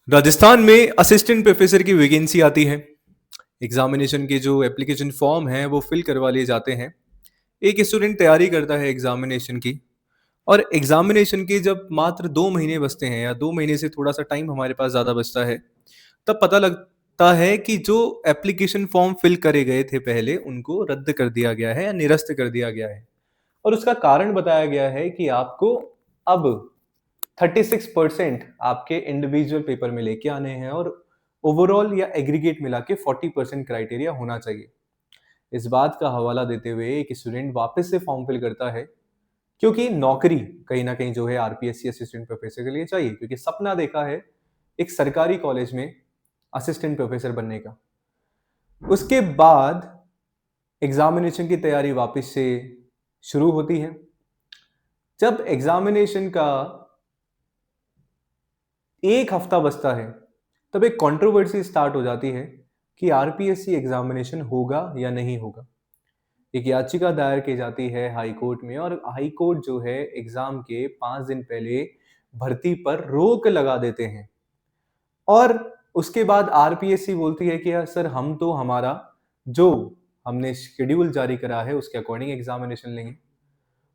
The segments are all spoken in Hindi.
राजस्थान में असिस्टेंट प्रोफेसर की वैकेंसी आती है। एग्जामिनेशन के जो एप्लीकेशन फॉर्म हैं वो फिल करवा लिए जाते हैं। एक स्टूडेंट तैयारी करता है एग्जामिनेशन की, और एग्जामिनेशन के जब मात्र 2 महीने बचते हैं या 2 महीने से थोड़ा सा टाइम हमारे पास ज़्यादा बचता है, तब पता लगता है कि जो एप्लीकेशन फॉर्म फिल करे गए थे पहले, उनको रद्द कर दिया गया है या निरस्त कर दिया गया है। और उसका कारण बताया गया है कि आपको अब 36% आपके इंडिविजुअल पेपर में लेके आने हैं, और ओवरऑल या एग्रीगेट मिला के 40% क्राइटेरिया होना चाहिए। इस बात का हवाला देते हुए एक स्टूडेंट वापस से फॉर्म फिल करता है, क्योंकि नौकरी कहीं ना कहीं जो है आरपीएससी असिस्टेंट प्रोफेसर के लिए चाहिए, क्योंकि सपना देखा है एक सरकारी कॉलेज में असिस्टेंट प्रोफेसर बनने का। उसके बाद एग्जामिनेशन की तैयारी वापस से शुरू होती है। जब एग्जामिनेशन का एक हफ्ता बचता है, तब एक कंट्रोवर्सी स्टार्ट हो जाती है कि आरपीएससी एग्जामिनेशन होगा या नहीं होगा। एक याचिका दायर की जाती है हाई कोर्ट में, और हाई कोर्ट जो है एग्जाम के 5 दिन पहले भर्ती पर रोक लगा देते हैं। और उसके बाद आरपीएससी बोलती है कि यार सर, हम तो हमारा जो हमने शेड्यूल जारी करा है उसके अकॉर्डिंग एग्जामिनेशन लेंगे।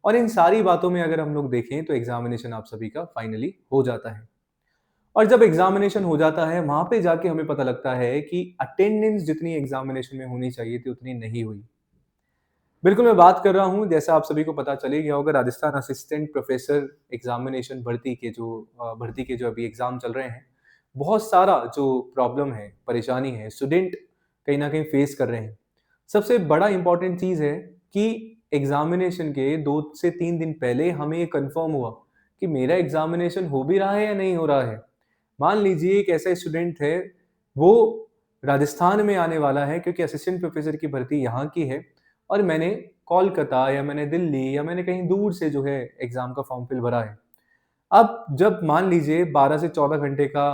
और इन सारी बातों में अगर हम लोग देखें तो एग्जामिनेशन आप सभी का फाइनली हो जाता है। और जब एग्जामिनेशन हो जाता है, वहां पे जाके हमें पता लगता है कि अटेंडेंस जितनी एग्जामिनेशन में होनी चाहिए थी उतनी नहीं हुई। बिल्कुल मैं बात कर रहा हूँ, जैसा आप सभी को पता चल ही गया होगा, राजस्थान असिस्टेंट प्रोफेसर एग्जामिनेशन भर्ती के जो अभी एग्जाम चल रहे हैं, बहुत सारा जो प्रॉब्लम है, परेशानी है, स्टूडेंट कहीं ना कहीं फेस कर रहे हैं। सबसे बड़ा इंपॉर्टेंट चीज है कि एग्जामिनेशन के 2 से 3 दिन पहले हमें ये कंफर्म हुआ कि मेरा एग्जामिनेशन हो भी रहा है या नहीं हो रहा है। मान लीजिए एक ऐसा स्टूडेंट है, वो राजस्थान में आने वाला है क्योंकि असिस्टेंट प्रोफेसर की भर्ती यहाँ की है, और मैंने कोलकाता या मैंने दिल्ली या मैंने कहीं दूर से जो है एग्जाम का फॉर्म फिल भरा है। अब जब मान लीजिए 12 से 14 घंटे का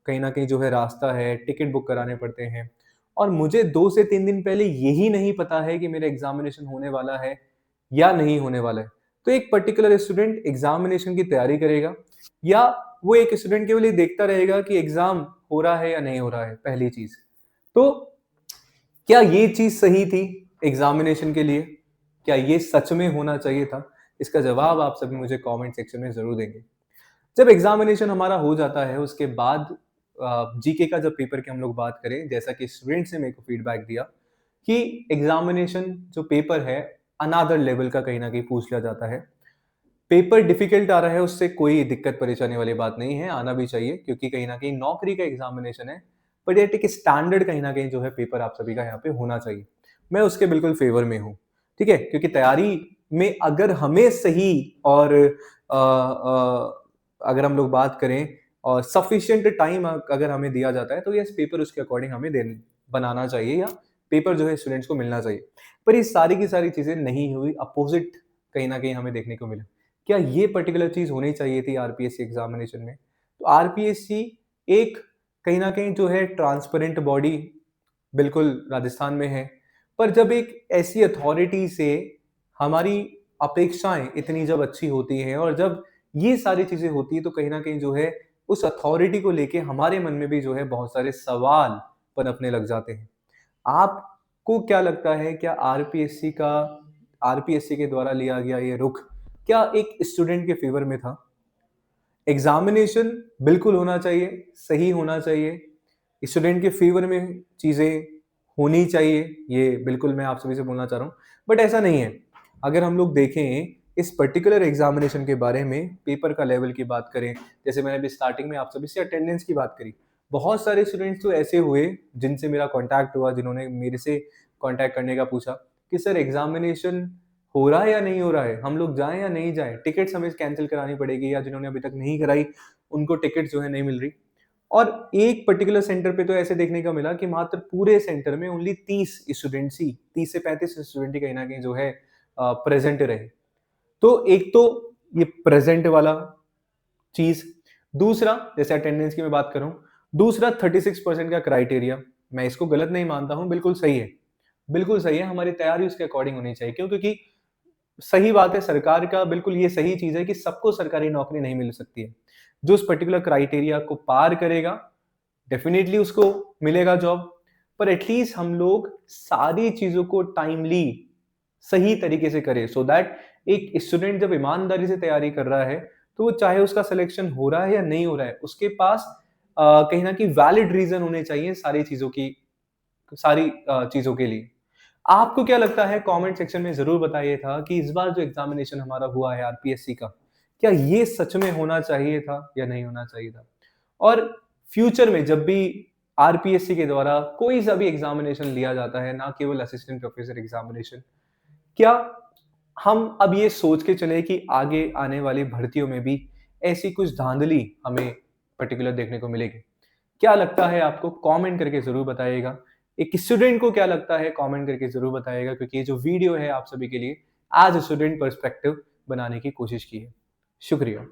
कहीं न कहीं जो है रास्ता है, टिकट बुक कराने पड़ते हैं, और मुझे 2 से 3 दिन पहले यही नहीं पता है कि मेरा एग्जामिनेशन होने वाला है या नहीं होने वाला है। तो एक पर्टिकुलर स्टूडेंट एग्जामिनेशन की तैयारी करेगा, या वो एक स्टूडेंट केवल ये देखता रहेगा कि एग्जाम हो रहा है या नहीं हो रहा है, पहली चीज़। तो क्या ये चीज़ सही थी एग्जामिनेशन के लिए? क्या ये सच में होना चाहिए था? इसका जवाब आप सभी मुझे कमेंट सेक्शन में ज़रूर देंगे। जब एग्जामिनेशन हमारा हो जाता है, उसके बाद जीके का जब पेपर की हम लोग बात करें, जैसा कि स्टूडेंट्स ने मेरे को फीडबैक दिया कि एग्जामिनेशन जो पेपर है अनदर लेवल का कहीं न कहीं पूछ लिया जाता है। पेपर डिफिकल्ट आ रहा है, उससे कोई दिक्कत परेशानी वाली बात नहीं है, आना भी चाहिए, क्योंकि कहीं न कहीं नौकरी का एग्जामिनेशन है। बट ये एक स्टैंडर्ड कहीं न कहीं जो है पेपर आप सभी का यहाँ पे होना चाहिए। मैं उसके बिल्कुल फेवर में हूँ, ठीक है? क्योंकि तैयारी में अगर हमें सही और अगर हम लोग बात करें और सफिशिएंट टाइम अगर हमें दिया जाता है, तो यस, पेपर उसके अकॉर्डिंग हमें बनाना चाहिए, या पेपर जो है स्टूडेंट्स को मिलना चाहिए। पर ये सारी की सारी चीज़ें नहीं हुई, अपोज़िट कहीं न कहीं हमें देखने को मिला। क्या ये पर्टिकुलर चीज़ होनी चाहिए थी आरपीएससी एग्जामिनेशन में? तो आरपीएससी एक कहीं न कहीं जो है ट्रांसपेरेंट बॉडी बिल्कुल राजस्थान में है। पर जब एक ऐसी अथॉरिटी से हमारी अपेक्षाएँ इतनी जब अच्छी होती हैं, और जब ये सारी चीज़ें होती हैं, तो कहीं न कहीं जो है उस अथॉरिटी को लेके हमारे मन में भी जो है बहुत सारे सवाल पनपने लग जाते हैं। आपको क्या लगता है, क्या आरपीएससी के द्वारा लिया गया ये रुख क्या एक स्टूडेंट के फेवर में था? एग्जामिनेशन बिल्कुल होना चाहिए, सही होना चाहिए, स्टूडेंट के फेवर में चीज़ें होनी चाहिए, ये बिल्कुल मैं आप सभी से बोलना चाह रहा हूँ। बट ऐसा नहीं है। अगर हम लोग देखें इस पर्टिकुलर एग्जामिनेशन के बारे में, पेपर का लेवल की बात करें, जैसे मैंने अभी स्टार्टिंग में आप सभी से अटेंडेंस की बात करी। बहुत सारे स्टूडेंट्स तो ऐसे हुए जिनसे मेरा कॉन्टैक्ट हुआ, जिन्होंने मेरे से कॉन्टैक्ट करने का पूछा कि सर, एग्जामिनेशन हो रहा है या नहीं हो रहा है? हम लोग जाएँ या नहीं जाएँ? टिकट्स हमें कैंसल करानी पड़ेगी, या जिन्होंने अभी तक नहीं कराई, उनको टिकट जो है नहीं मिल रही। और एक पर्टिकुलर सेंटर पे तो ऐसे देखने को मिला कि मात्र पूरे सेंटर में ओनली 30 से 35 स्टूडेंट ही कहीं न कहीं जो है प्रेज़ेंट रहे। तो एक तो ये प्रेज़ेंट वाला चीज़, दूसरा जैसे अटेंडेंस की मैं बात कर रहा हूँ, दूसरा 36% का क्राइटेरिया, मैं इसको गलत नहीं मानता हूँ, बिल्कुल सही है। बिल्कुल सही है, हमारी तैयारी उसके अकॉर्डिंग होनी चाहिए। क्यों? क्योंकि सही बात है, सरकार का बिल्कुल ये सही चीज़ है कि सबको सरकारी नौकरी नहीं मिल सकती है। जो उस पर्टिकुलर क्राइटेरिया को पार करेगा, डेफिनेटली उसको मिलेगा जॉब, पर एटलीस्ट हम लोग सारी चीजों को टाइमली सही तरीके से करें, सो दैट एक स्टूडेंट जब ईमानदारी से तैयारी कर रहा है तो वो चाहे उसका सिलेक्शन हो रहा है या नहीं हो रहा है, उसके पास कहीं ना कहीं वैलिड रीजन होने चाहिए सारी चीजों के लिए। आपको क्या लगता है, कमेंट सेक्शन में जरूर बताइए था कि इस बार जो एग्जामिनेशन हमारा हुआ है आरपीएससी का, क्या ये सच में होना चाहिए था या नहीं होना चाहिए था। और फ्यूचर में जब भी आरपीएससी के द्वारा कोई सा भी एग्जामिनेशन लिया जाता है, ना केवल असिस्टेंट प्रोफेसर एग्जामिनेशन, क्या हम अब ये सोच के चले कि आगे आने वाली भर्तियों में भी ऐसी कुछ धांधली हमें पर्टिकुलर देखने को मिलेगी? क्या लगता है आपको, कमेंट करके ज़रूर बताइएगा। एक स्टूडेंट को क्या लगता है, कमेंट करके ज़रूर बताइएगा, क्योंकि ये जो वीडियो है आप सभी के लिए एज़ अ स्टूडेंट पर्सपेक्टिव बनाने की कोशिश की है। शुक्रिया।